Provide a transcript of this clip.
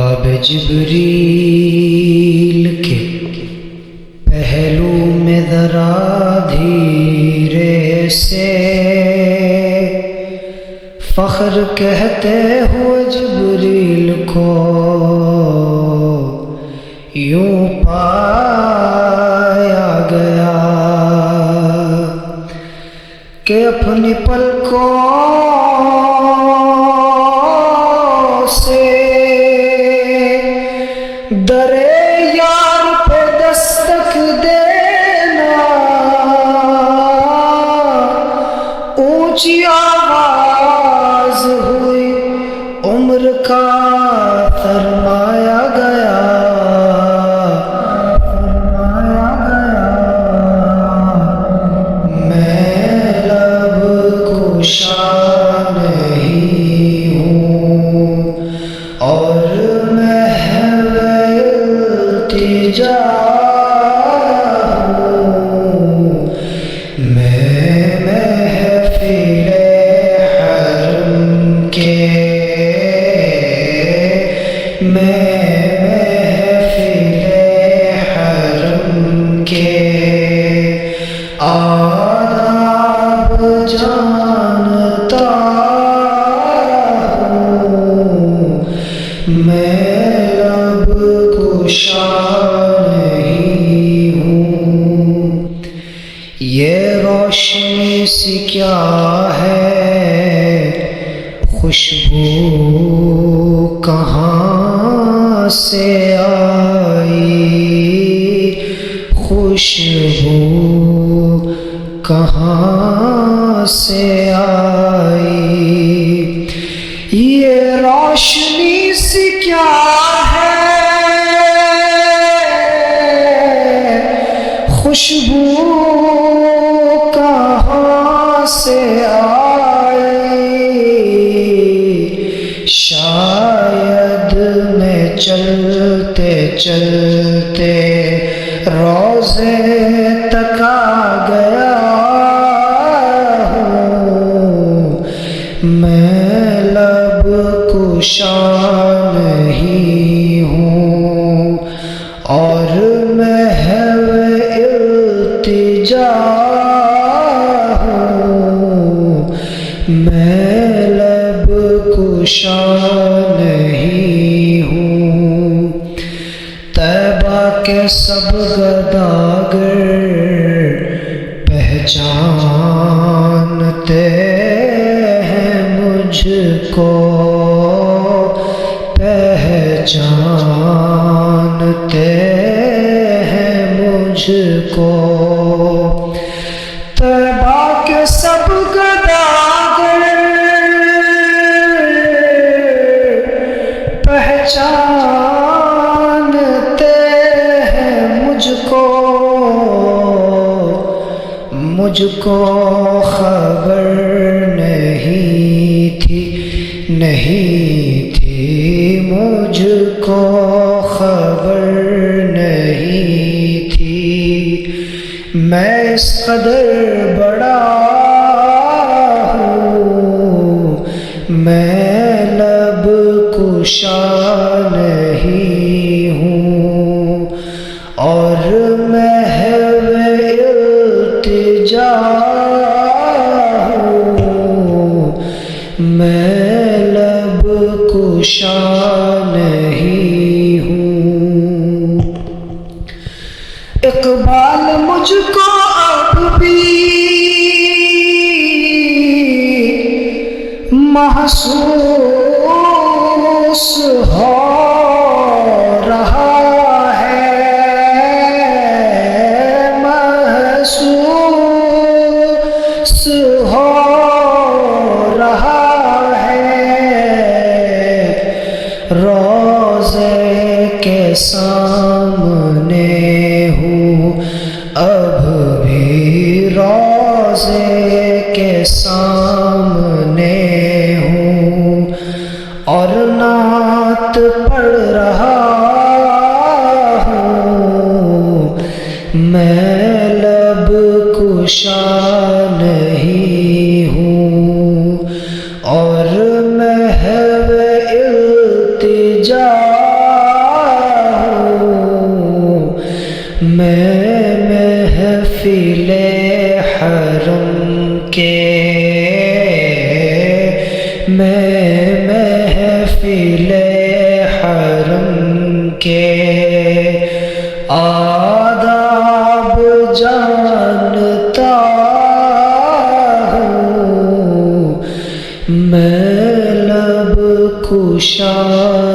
باب جبریل کے پہلو میں ذرا دھیرے سے فخر کہتے ہوئے جبریل کو یوں پایا گیا کہ اپنی پلکوں سے در یار پہ دستک دینا، اونچی آواز ہوئی عمر کا فرمایا گیا، میں لب کشا نہیں ہوں اور محو التجا ہوں، میں محفل حرم کے، میں محفل حرم کے آداب جانتا ہوں، میں لب کشا نہیں ہوں۔ یہ روشنی سی کیا ہے، خوشبو کہاں سے آئی، خوشبو کہاں سے آئی، یہ روشنی سی کیا ہے، خوشبو کہاں سے آئی، شاید میں چلتے چلتے روضے تک آ گیا ہوں، میں لب کشا نہیں ہوں اور محو التجا ہوں، میں لب کشا نہیں ہوں۔ طیبہ کے سب گداگر پہچانتے ہیں مجھ کو، پہچانتے ہیں مجھ کو، طیبہ کے سب گداگر پہچانتے ہیں مجھ کو خبر نہیں تھی مجھ کو خبر نہیں تھی، میں اس قدر بڑا ہوں، میں لب کشا نہیں ہوں اور محو التجا ہوں، میں لب کشا نہیں ہوں۔ اقبال مجھ کو اب بھی محسوس ہو رہا ہے، محسوس ہو رہا ہے، روضے کے سامنے ہوں اب بھی، روضے کے سامنے ہوں اور نعت پڑھ رہا ہوں، میں لب کشا نہیں ہوں اور محو التجا میں محفل حرم کے، میں محفل حرم کے آداب جانتا ہوں، میں لب کشا